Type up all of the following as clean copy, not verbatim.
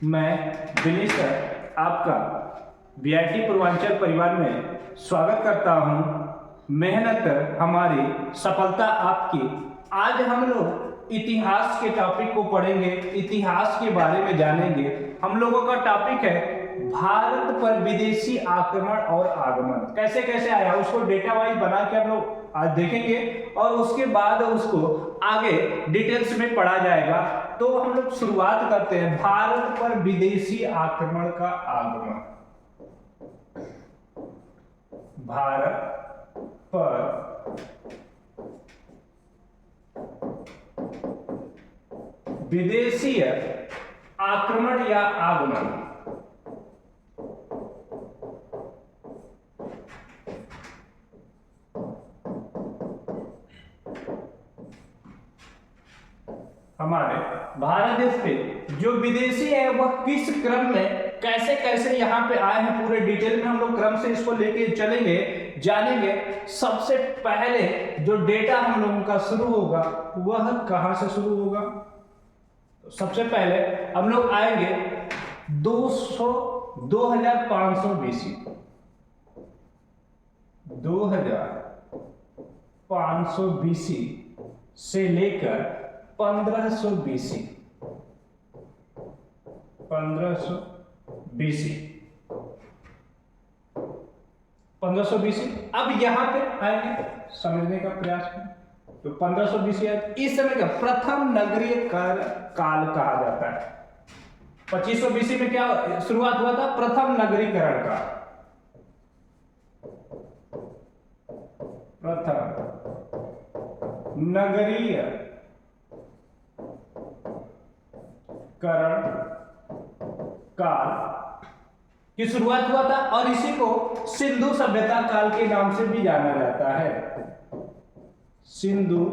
मैं दिनेश सर आपका वीआईटी पूर्वांचल परिवार में स्वागत करता हूं। मेहनत हमारी सफलता आपकी। आज हम लोग इतिहास के टॉपिक को पढ़ेंगे, इतिहास के बारे में जानेंगे। हम लोगों का टॉपिक है भारत पर विदेशी आक्रमण और आगमन कैसे कैसे आया, उसको डेटा वाइज बना के हम लोग आज देखेंगे और उसके बाद उसको आगे डिटेल्स में पढ़ा जाएगा। तो हम लोग शुरुआत करते हैं भारत पर विदेशी आक्रमण का आगमन। भारत पर विदेशी आक्रमण या आगमन। हमारे भारत देश पे जो विदेशी है वह किस क्रम में कैसे कैसे यहाँ पे आए हैं, पूरे डिटेल में हम लोग क्रम से इसको लेके चलेंगे, जानेंगे। सबसे पहले जो डेटा हम लोगों का शुरू होगा वह कहाँ से शुरू होगा? तो सबसे पहले हम लोग आएंगे 2500 बीसी, 2500 बीसी से लेकर 1500 बीसी, 1500 बीसी, 1500 बीसी। अब यहां पे आएंगे, समझने का प्रयास करें। तो 1500 बीसी इस समय का प्रथम नगरीय काल कहा जाता है। 2500 बीसी में क्या शुरुआत हुआ था? प्रथम नगरीकरण का, प्रथम नगरीय करण काल की शुरुआत हुआ था और इसी को सिंधु सभ्यता काल के नाम से भी जाना जाता है। सिंधु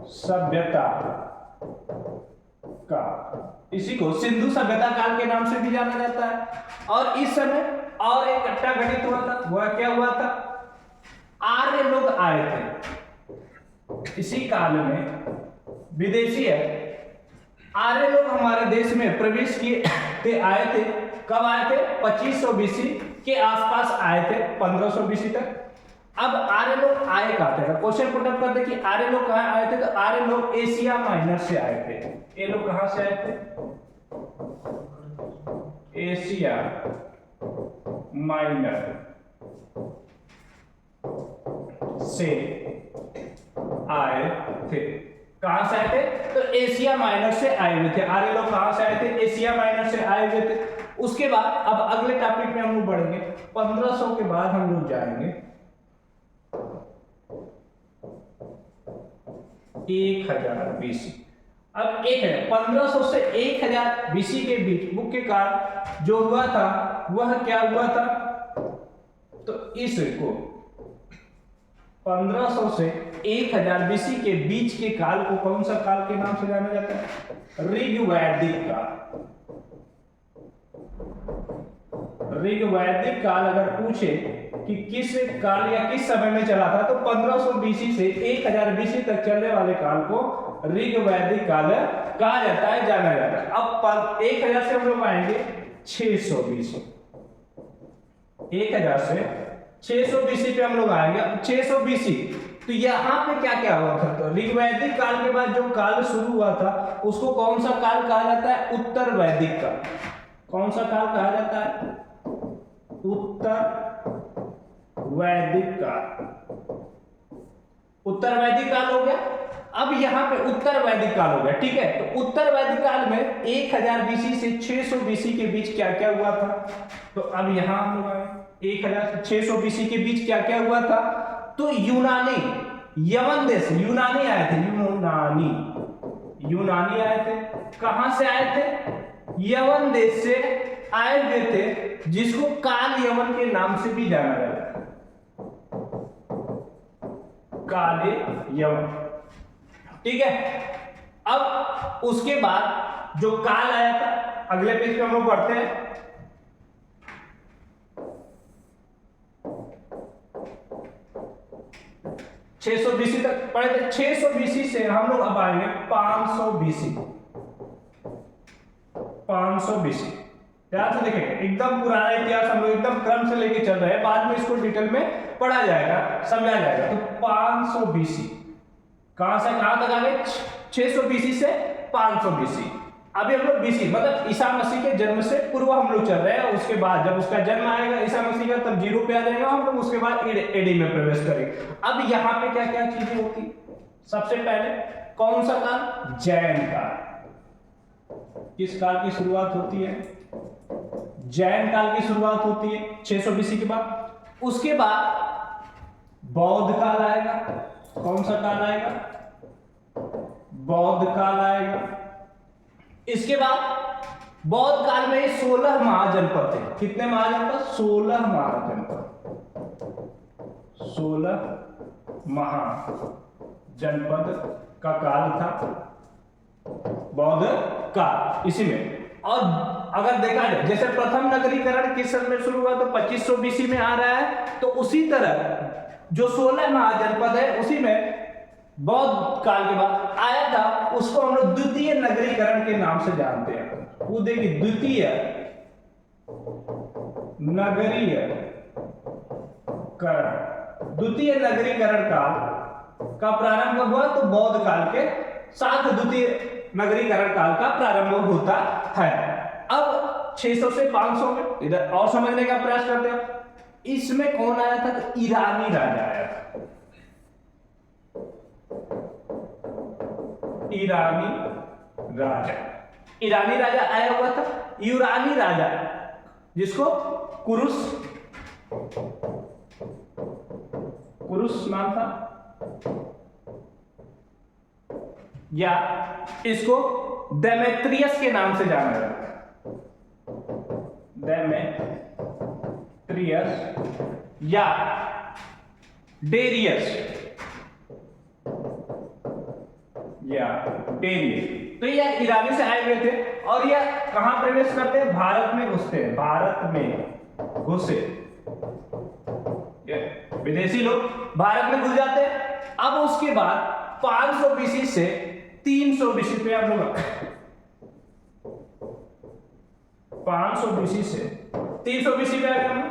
सभ्यता का, इसी को सिंधु सभ्यता काल के नाम से भी जाना जाता है। और इस समय और एक घटना घटित हुआ था। वह क्या हुआ था? आर्य लोग आए थे। इसी काल में विदेशी आर्य लोग हमारे देश में प्रवेश किए आए थे। कब आए थे? 2500 बीसी के आसपास आए थे, 1500 बीसी तक। अब आर्य लोग आए कहां थे? क्वेश्चन पुट अप करते कि आर्य लोग कहां आए थे, तो आर्य लोग एशिया माइनर से आए थे। ये लोग कहां से आए थे? एशिया माइनर से आए थे। कहां से आए थे? तो एशिया माइनर से आए हुए थे। आर्य लोग कहां से आए थे? एशिया माइनर से आए हुए थे। उसके बाद अब अगले टॉपिक में हम लोग बढ़ेंगे। 1500 के बाद हम लोग जाएंगे 1000 बीसी। अब एक है 1500 से 1000 बीसी के बीच मुख्य काल जो हुआ था वह क्या हुआ था? तो इसको 1500 से 1000 बीसी के बीच के काल को कौन सा काल के नाम से जाना जाता है? ऋग्वैदिक काल। ऋग्वैदिक काल अगर पूछे कि किस काल या किस समय में चला था, तो 1500 बीसी से 1000 बीसी तक चलने वाले काल को ऋग्वैदिक काल कहा जाता है, जाना जाता है। अब 1000 से हम लोग आएंगे 600 बीसी, 1000 से 600 बीसी पे हम लोग आएंगे। 600 बीसी तो यहाँ पे क्या क्या हुआ था? तो ऋग्वैदिक काल के बाद जो काल शुरू हुआ था उसको कौन सा काल कहा जाता है? उत्तर वैदिक काल। कौन सा काल कहा जाता है? उत्तर वैदिक काल। उत्तर वैदिक काल हो गया। अब यहाँ पे उत्तर वैदिक काल हो गया, ठीक है। तो उत्तर वैदिक काल में 1000 बीसी से 600 बीसी के बीच क्या क्या हुआ था? तो अब यहाँ हम लोग आए 1000 से 600 बीसी के बीच क्या क्या हुआ था? तो यूनानी, यमन देश, यूनानी आए थे। यूनानी आए थे। कहां से आए थे? यमन देश से आए हुए थे, जिसको काल यमन के नाम से भी जाना जाता है। काले यमन, ठीक है। अब उसके बाद जो काल आया था, अगले पेज पे हम लोग पढ़ते हैं। 600 बीसी तक पढ़े थे। 600 बीसी से हम लोग अब आएंगे 500 बीसी। 500 BC। ध्यान से देखें, एकदम पुराना इतिहास हम लोग एकदम क्रम से लेके चल रहे हैं, बाद में इसको डिटेल में पढ़ा जाएगा, समझा जाएगा। तो 500 BC, कहां से कहां तक आ गए? 600 BC से 500 BC। अभी हम लोग BC मतलब ईसा मसीह के जन्म से पूर्व हम लोग चल रहे हैं। उसके बाद जब उसका जन्म आएगा ईसा मसीह का, तब 0 पे आ जाएगा हम लोग, उसके बाद AD में प्रवेश करेंगे। अब यहाँ पे क्या क्या चीजें होती? सबसे पहले कौन सा काल? जैन काल। किस काल की शुरुआत होती है? जैन काल की शुरुआत होती है 600 BC के बाद। उसके बाद बौद्ध काल आएगा। कौन सा काल आएगा? बौद्ध काल आएगा। इसके बाद बौद्ध काल में 16 महाजनपद थे। कितने महाजनपद? 16 महाजनपद। 16 महाजनपद का काल था बौद्ध काल इसी में। और अगर देखा जाए, जैसे प्रथम नगरीकरण किस सन में शुरू हुआ? तो 2500 BC में आ रहा है। तो उसी तरह जो 16 महाजनपद है उसी में बौद्ध काल के बाद आया था, उसको हम लोग द्वितीय नगरीकरण के नाम से जानते हैं। वो देखिए, द्वितीय नगरीकरण, द्वितीय नगरीकरण काल का प्रारंभ हुआ तो बौद्ध काल के साथ द्वितीय नगरीकरण काल का प्रारंभ होता है। अब 600 से 500 में इधर और समझने का प्रयास करते हैं। इसमें कौन आया था? तो ईरानी राजा आया था। ईरानी राजा आया हुआ था। यूरानी राजा, जिसको कुरुस नाम था, या इसको डेमेट्रियस के नाम से जाना जाता है। डेमेट्रियस या डेरियस या डेरियस। तो ये ईरानी से आए हुए थे और ये कहां प्रवेश करते हैं? भारत में घुसते हैं। भारत में घुसे विदेशी लोग भारत में घुस जाते हैं। अब उसके बाद 500 BC से 300 BC पे हम लोग 500 BC से 300 BC पे आ गए।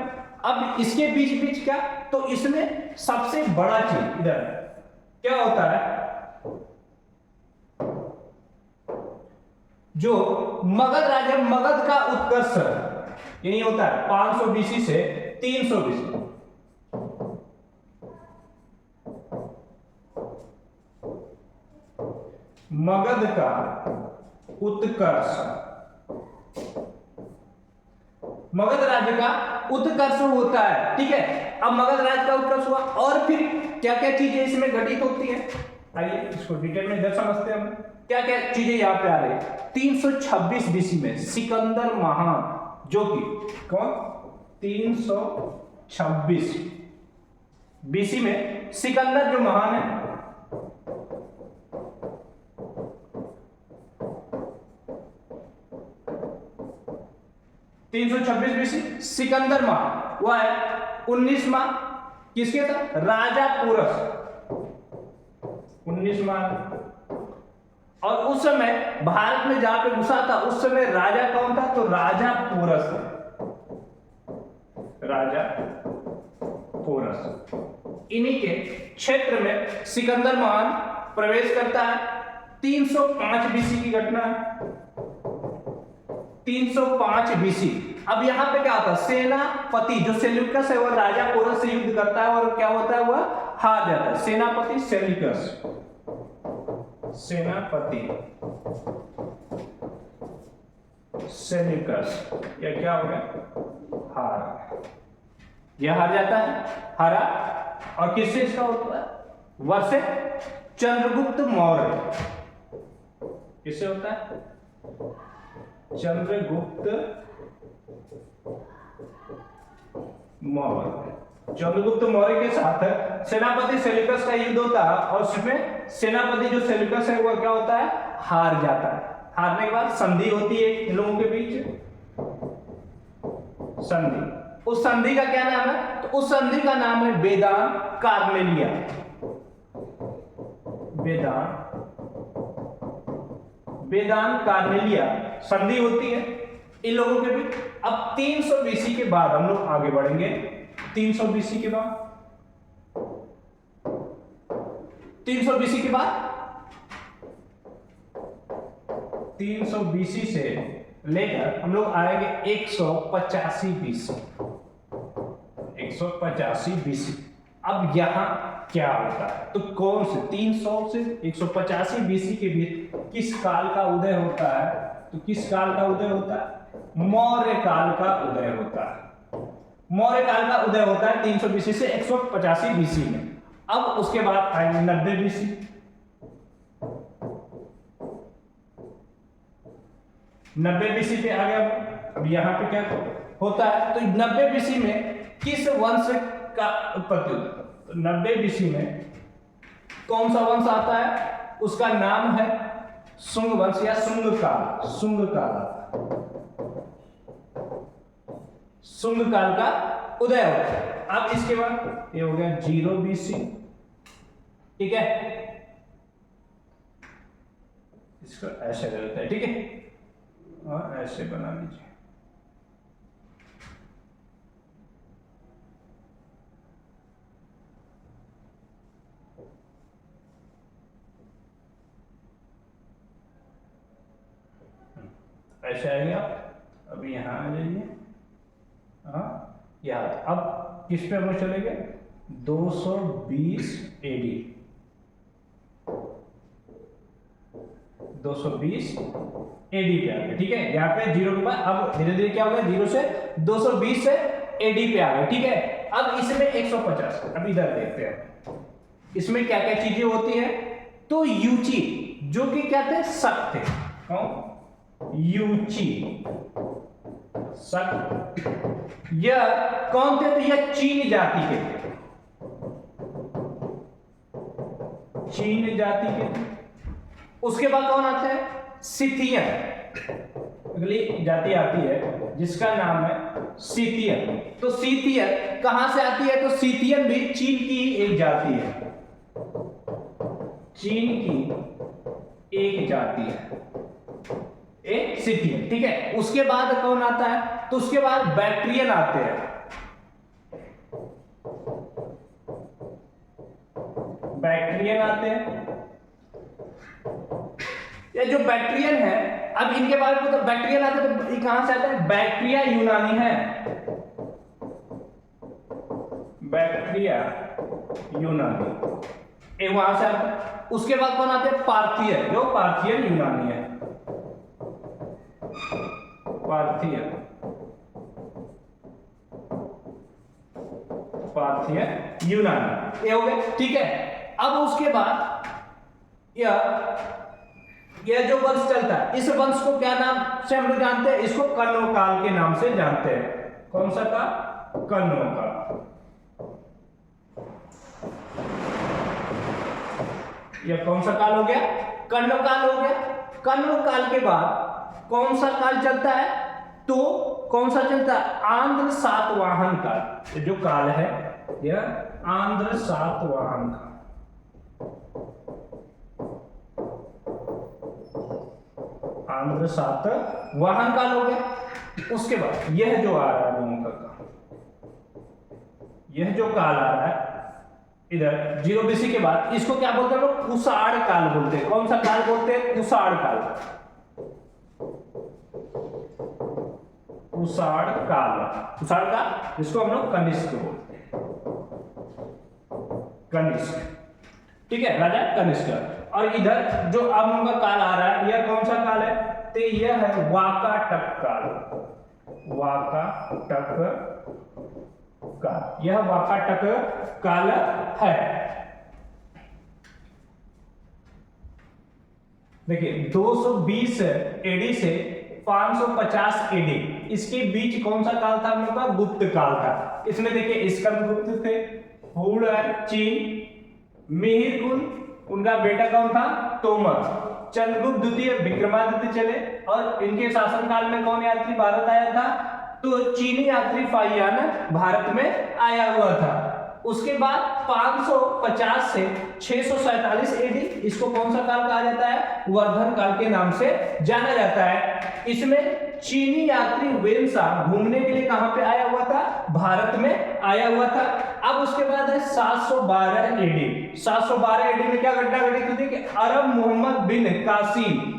अब इसके बीच बीच क्या? तो इसमें सबसे बड़ा चीज इधर क्या होता है? जो मगध राजा, मगध का उत्कर्ष यही होता है 500 BC से 300 BC। मगध का उत्कर्ष, मगध राज्य का उत्कर्ष होता है। ठीक है, अब मगध राज्य का उत्कर्ष हुआ और फिर क्या क्या चीजें इसमें घटित होती हैं? आइए इसको डिटेल में इधर समझते हैं हम। क्या क्या चीजें यहां पे आ रही है? 326 BC में सिकंदर महान, जो कि कौन? 326 BC में सिकंदर जो महान है, BC सिकंदर माह वह है 19 माह किसके था? राजा पोरस 19 माह। और उस समय भारत में जहां पे घुसा था उस समय राजा कौन था? तो राजा पोरस था। राजा पोरस, इन्हीं के क्षेत्र में सिकंदर महान प्रवेश करता है। 305 BC की घटना है। 305 BC। अब यहां पे क्या होता है? सेनापति जो सेल्यूकस है वह राजा पोरस से युद्ध करता है और क्या होता है? वह हार जाता है। सेनापति सेल्यूकस, सेनापति सेल्यूकस, यह क्या हो गया? हार। यह हार जाता है, हारा। और किससे इसका होता है? वर्ष चंद्रगुप्त मौर्य। किससे होता है? चंद्रगुप्त मौर्य। चंद्रगुप्त मौर्य के साथ सेनापति सेल्यूकस का युद्ध होता है और उसमें सेनापति जो सेल्यूकस है वह क्या होता है? हार जाता है। हारने के बाद संधि होती है इन लोगों के बीच, संधि। उस संधि का क्या नाम है? तो उस संधि का नाम है वेदान कार्मेलिया। वेदान वेदांत कार्नेलिया संधि होती है इन लोगों के बीच। अब 300 बीसी के बाद हम लोग आगे बढ़ेंगे। 300 बीसी के बाद 300 बीसी के बाद 300 बीसी से लेकर हम लोग आएंगे 185 बीसी। 185 बीसी। अब यहां क्या होता है, तो कौन से 300 से 185 बीसी के बीच किस काल का उदय होता है, तो किस काल का उदय होता है? मौर्य काल का उदय होता है। मौर्य काल का उदय होता है 300 बीसी से 185 बीसी में। अब उसके बाद आएंगे 90 बीसी। 90 बीसी पे आ गया। अब यहां पे क्या होता है, तो 90 बीसी में किस वंश का उत्पत्ति होता है? तो 90 बीसी में कौन सा वंश आता है? उसका नाम है शुंग वंश या शुंग काल। शुंग काल, शुंग काल का उदय होता है। अब इसके बाद ये हो गया 0 बीसी। ठीक है, इसको ऐसे रहता है। ठीक है, और ऐसे बना लीजिए। ऐसे आएंगे आप। अब यहां आ जाइए। हाँ, याद। अब किस पे हम लोग चलेंगे? 220 एडी। 220 एडी पे आ गए। ठीक है, यहाँ पे 0 के बाद अब धीरे धीरे क्या होगा, 0 से 220 से एडी पे आ गए। ठीक है, अब इसमें 150। अब इधर देखते हैं इसमें क्या क्या चीजें होती है। तो यूची जो कि क्या थे, शक थे। कौन? यूची शक। यह कौन थे? तो यह चीन जाति के थे। चीन जाति के थे। उसके बाद कौन आते हैं? सिथियन। अगली जाति आती है जिसका नाम है सीतियन। तो सीतियन कहां से आती है? तो सीतियन भी चीन की एक जाति है। चीन की एक जाति है एक सिथियन। ठीक है, उसके बाद कौन आता है? तो उसके बाद बैक्ट्रियन आते हैं। बैक्ट्रियन आते हैं। ये जो बैक्ट्रियन है, अब इनके बारे में तो बैक्ट्रियन आते हैं, तो ये कहां से आता है? बैक्ट्रिया यूनानी है। बैक्ट्रिया यूनानी ये वहां से आता है। उसके बाद कौन आते हैं? पार्थियन, जो पार्थियन यूनानी है। पार्थियन, पार्थियन यूनानी ये हो गए। ठीक है, अब उसके बाद यह जो वंश चलता है, इस वंश को क्या नाम से हम लोग जानते हैं? इसको कण्व काल के नाम से जानते हैं। कौन सा काल? कण्व काल। यह कौन सा काल हो गया? कण्व काल हो गया। कण्व काल के बाद कौन सा काल चलता है? तो कौन सा चलता है? आंध्र सातवाहन काल। जो काल है यह आंध्र सातवाहन काल। आंध्र सातवाहन काल हो गया। उसके बाद यह जो आ रहा है लोगों का काल, यह जो काल आ रहा है इधर 0 बीसी के बाद, इसको क्या बोलते हैं लोग? कुषाण काल बोलते हैं। कौन सा काल बोलते हैं? कुषाण काल। कुषाण काल। कुषाण काल जिसको हम लोग कनिष्क बोलते हैं। कनिष्क। ठीक है, राजा कनिष्क। और इधर जो अब उनका काल आ रहा है, यह कौन सा काल है? तो यह है वाकाटक काल। वाकाटक काल, यह वाकाटक काल है। देखिए 220 एडी से 550 एडी, इसके बीच कौन सा काल था? हम लोग का गुप्त काल था। इसमें देखिए स्कंदगुप्त थे, हुड़ चीन, मिहिरकुंड उनका बेटा कौन था? तोमर, चंद्रगुप्त द्वितीय, विक्रमादित्य चले। और इनके शासनकाल में कौन यात्री भारत आया था? तो चीनी यात्री फाहियान भारत में आया हुआ था। उसके बाद 550 से 647 एडी, इसको कौन सा काल कहा जाता है? वर्धन काल के नाम से जाना जाता है। इसमें चीनी यात्री वेल्सा घूमने के लिए कहां पे आया हुआ था? भारत में आया हुआ था। अब उसके बाद है 712 एडी। 712 एडी में क्या घटना घटित थी कि अरब मोहम्मद बिन कासिम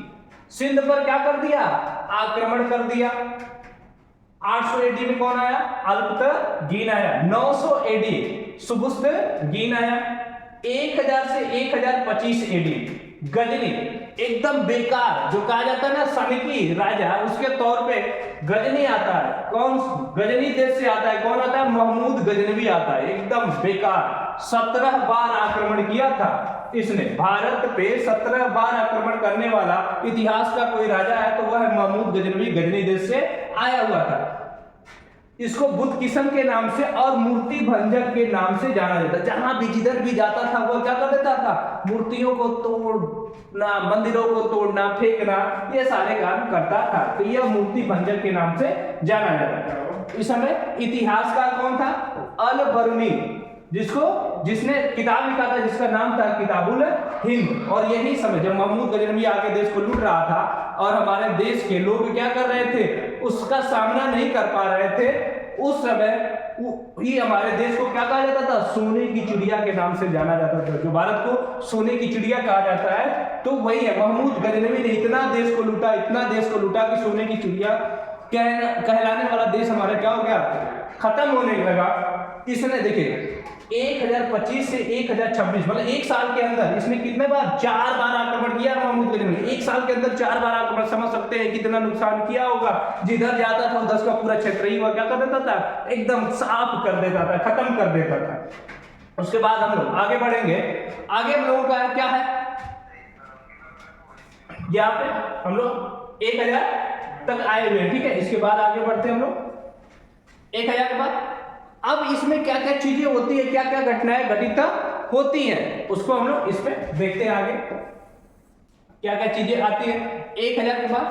सिंध पर क्या कर दिया? आक्रमण कर दिया। 800 एडी में कौन आया? अल्पतगीन आया। 900 एडी सुबुस्तगीन आया। 1000 से 1025 एडी गजनी, एकदम बेकार, जो कहा जाता है ना सनिकी राजा, उसके तौर पे गजनी आता है। कौन? गजनी देश से आता है। कौन आता है? महमूद गजनवी आता है, एकदम बेकार। 17 बार आक्रमण किया था इसने भारत पे। 17 बार आक्रमण करने वाला इतिहास का कोई राजा है तो वह है महमूद गजनवी, गजनी देश से आया हुआ था। इसको बुद्ध किस्म के नाम से और मूर्ति भंजक के नाम से जाना जाता है। जहां भी जिधर भी जाता था वह क्या कर देता था? मूर्तियों को तोड़ना, मंदिरों को तोड़ना, फेंकना, ये सारे काम करता था। तो यह मूर्ति भंजक के नाम से जाना जाता था। इस समय इतिहासकार कौन था? अल बरूनी, जिसने किताब लिखा था जिसका नाम था किताबुल हिंद। और यही समय जब महमूद गजनवी आके देश को लूट रहा था और हमारे देश के लोग क्या कर रहे थे? उसका सामना नहीं कर पा रहे थे, उस समय ही हमारे देश को क्या कहा जाता था? सोने की चिड़िया के नाम से जाना जाता था। जो भारत को सोने की चिड़िया कहा जाता है तो वही है। महमूद गजनवी ने इतना देश को लूटा, इतना देश को लूटा कि सोने की चिड़िया कहलाने वाला देश हमारा क्या हो गया? खत्म होने लगा। इसने देखिए 1025 से 1026 मतलब एक साल के अंदर इसने कितने बार? 4 बार आक्रमण किया महमूद गजनवी ने। एक साल के अंदर 4 बार आक्रमण, समझ सकते हैं कितना नुकसान किया होगा। जिधर जाता था उधर का पूरा क्षेत्र ही वह क्या कर देता था? एकदम साफ कर देता था, खत्म कर देता था। उसके बाद हम लोग आगे बढ़ेंगे। आगे हम लोगों का क्या है? यहाँ पे हम लोग 1000 तक आए हुए हैं, ठीक है। इसके बाद आगे बढ़ते हैं हम लोग 1000 के बाद। अब इसमें क्या क्या चीजें होती है, क्या क्या घटनाएं घटित होती हैं, उसको हम लोग इस पे देखते हैं आगे क्या क्या चीजें आती है 1000 के बाद।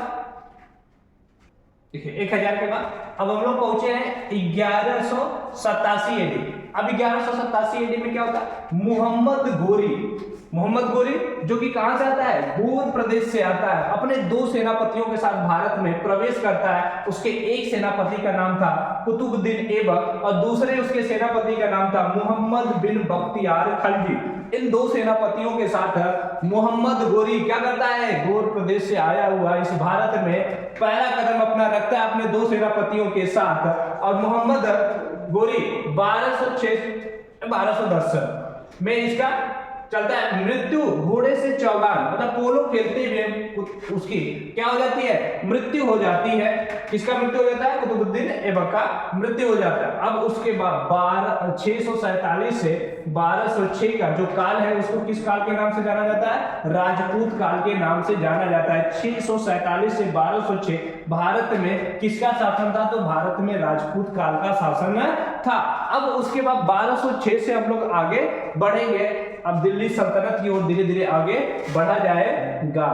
देखिए 1000 के बाद अब हम लोग पहुंचे हैं 1187 एडी। अब 1187 एडी में क्या होता है? मोहम्मद गोरी जो कि कहां से आता है? गोर प्रदेश से आता है। अपने 2 सेनापतियों के साथ भारत में प्रवेश करता है। उसके एक सेनापति का नाम था कुतुबुद्दीन ऐबक और दूसरे उसके सेनापति का नाम था मोहम्मद बिन बख्तियार खलजी। इन 2 सेनापतियों के साथ मोहम्मद गोरी क्या करता है? गोर प्रदेश से आया हुआ इस भारत में पहला कदम अपना रखता है अपने 2 सेनापतियों के साथ। और मोहम्मद गोरी 1210 में इसका चलता है। मृत्यु घोड़े से चौगान मतलब पोलो खेलते हुए उसकी क्या हो जाती है? मृत्यु हो जाती है। किसका मृत्यु हो जाता है? कुतुबुद्दीन ऐबक का मृत्यु हो जाता है। अब उसके बाद 647 से 1206 का जो काल है उसको किस काल के नाम से जाना जाता है? राजपूत काल के नाम से जाना जाता है। 647 से 1206 भारत में किसका शासन था? तो भारत में राजपूत काल का शासन था। अब उसके बाद 1206 से हम लोग आगे बढ़ेंगे। अब दिल्ली सल्तनत की ओर धीरे धीरे आगे बढ़ा जाएगा।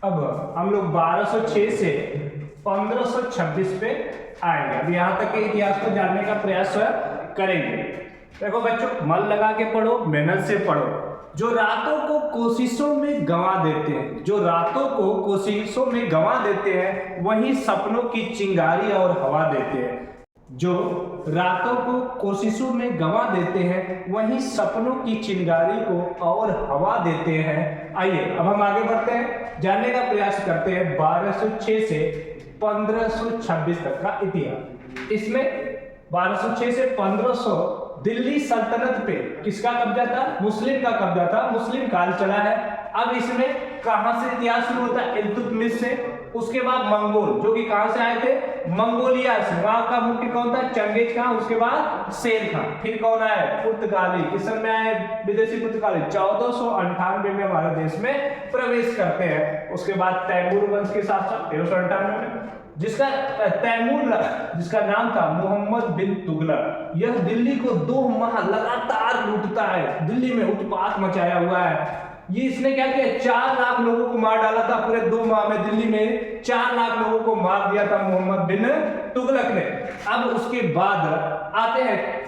अब हम लोग 1206 से 1526 पे आएंगे। अब यहां तक के इतिहास को जानने का प्रयास करेंगे। देखो बच्चों, मन लगा के पढ़ो, मेहनत से पढ़ो। जो रातों को कोशिशों में गंवा देते हैं, जो रातों को कोशिशों में गंवा देते हैं वही सपनों की चिंगारी और हवा देते हैं। जो रातों को कोशिशों में गंवा देते हैं वही सपनों की चिंगारी को और हवा देते हैं। आइए अब हम आगे बढ़ते हैं, जानने का प्रयास करते हैं 1206 से 1526 तक का इतिहास। इसमें 1206 से 1500 दिल्ली सल्तनत पे किसका कब्जा था? मुस्लिम का कब्जा था। मुस्लिम काल चला है। अब इसमें कहां से इतिहास शुरू होता है? इल्तुतमिश से। उसके बाद मंगोल जो कि कहां से आए थे? मंगोलिया से। वहां का मुख्य कौन था? Genghis Khan. उसके बाद शेर खान। फिर कौन आए? पुर्तगाली। किस समय आए विदेशी पुर्तगाली? 1498 में हमारे देश में प्रवेश करते हैं। उसके बाद तैमूर वंश के शासक 1398 में जिसका जिसका नाम था मोहम्मद बिन तुगलक। यह दिल्ली को 2 माह लगातार लूटता है। दिल्ली में उत्पात मचाया हुआ है। ये इसने क्या किया, 4 लाख लोगों को मार डाला था पूरे 2 माह में। दिल्ली में 4 लाख लोगों को मार दिया था मोहम्मद बिन तुगलक ने। अब उसके बाद आते हैं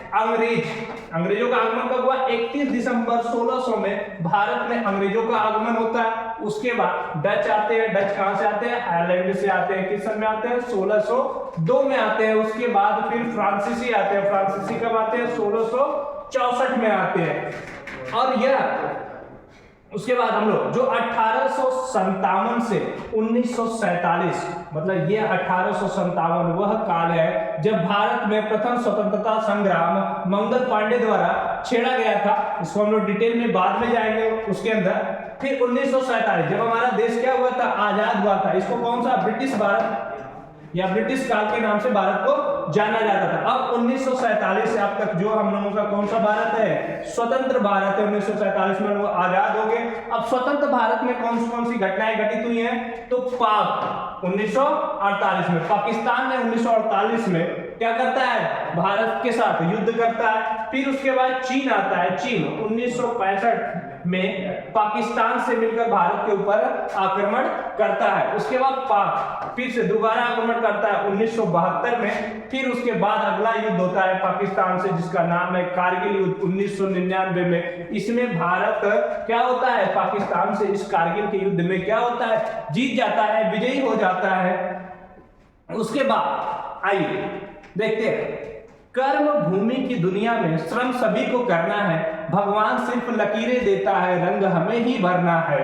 अंग्रेजों का आगमन कब हुआ, 31 दिसंबर 1600 में भारत में अंग्रेजों का आगमन होता है। उसके बाद डच आते हैं। डच कहां से आते हैं, आयरलैंड से आते हैं। किस सन में आते हैं, 1602 में आते हैं। उसके बाद फिर फ्रांसीसी आते हैं। फ्रांसीसी कब आते हैं, 1664 में आते हैं। और यह उसके बाद हम लोग जो 1857 से 1947, मतलब ये 1857 वह काल है जब भारत में प्रथम स्वतंत्रता संग्राम मंगल पांडे द्वारा छेड़ा गया था। इसको हम लोग डिटेल में बाद में जाएंगे उसके अंदर। फिर 1947 जब हमारा देश क्या हुआ था, आजाद हुआ था। इसको कौन सा, ब्रिटिश भारत या ब्रिटिश काल के नाम से भारत को जाना जाता था। अब 1947 से अब तक जो हम लोगों का कौन सा भारत है, स्वतंत्र भारत है। 1947 में लोग आजाद हो गए। अब स्वतंत्र भारत में कौन सी घटनाएं घटित हुई हैं, तो पाक 1948 में, पाकिस्तान ने 1948 में क्या करता है, भारत के साथ युद्ध करता है। फिर उसके बाद चीन आता है। चीन 1965 में पाकिस्तान से मिलकर भारत के ऊपर आक्रमण करता है। उसके बाद पाक फिर से दोबारा आक्रमण करता है 1972 में। फिर उसके बाद अगला युद्ध होता है पाकिस्तान से, जिसका नाम है कारगिल युद्ध 1999 में। इसमें भारत क्या होता है, पाकिस्तान से इस कारगिल के युद्ध में क्या होता है, जीत जाता है, विजयी हो जाता है। उसके बाद आइए देखते हैं, कर्म भूमि की दुनिया में श्रम सभी को करना है, भगवान सिर्फ लकीरें देता है, रंग हमें ही भरना है।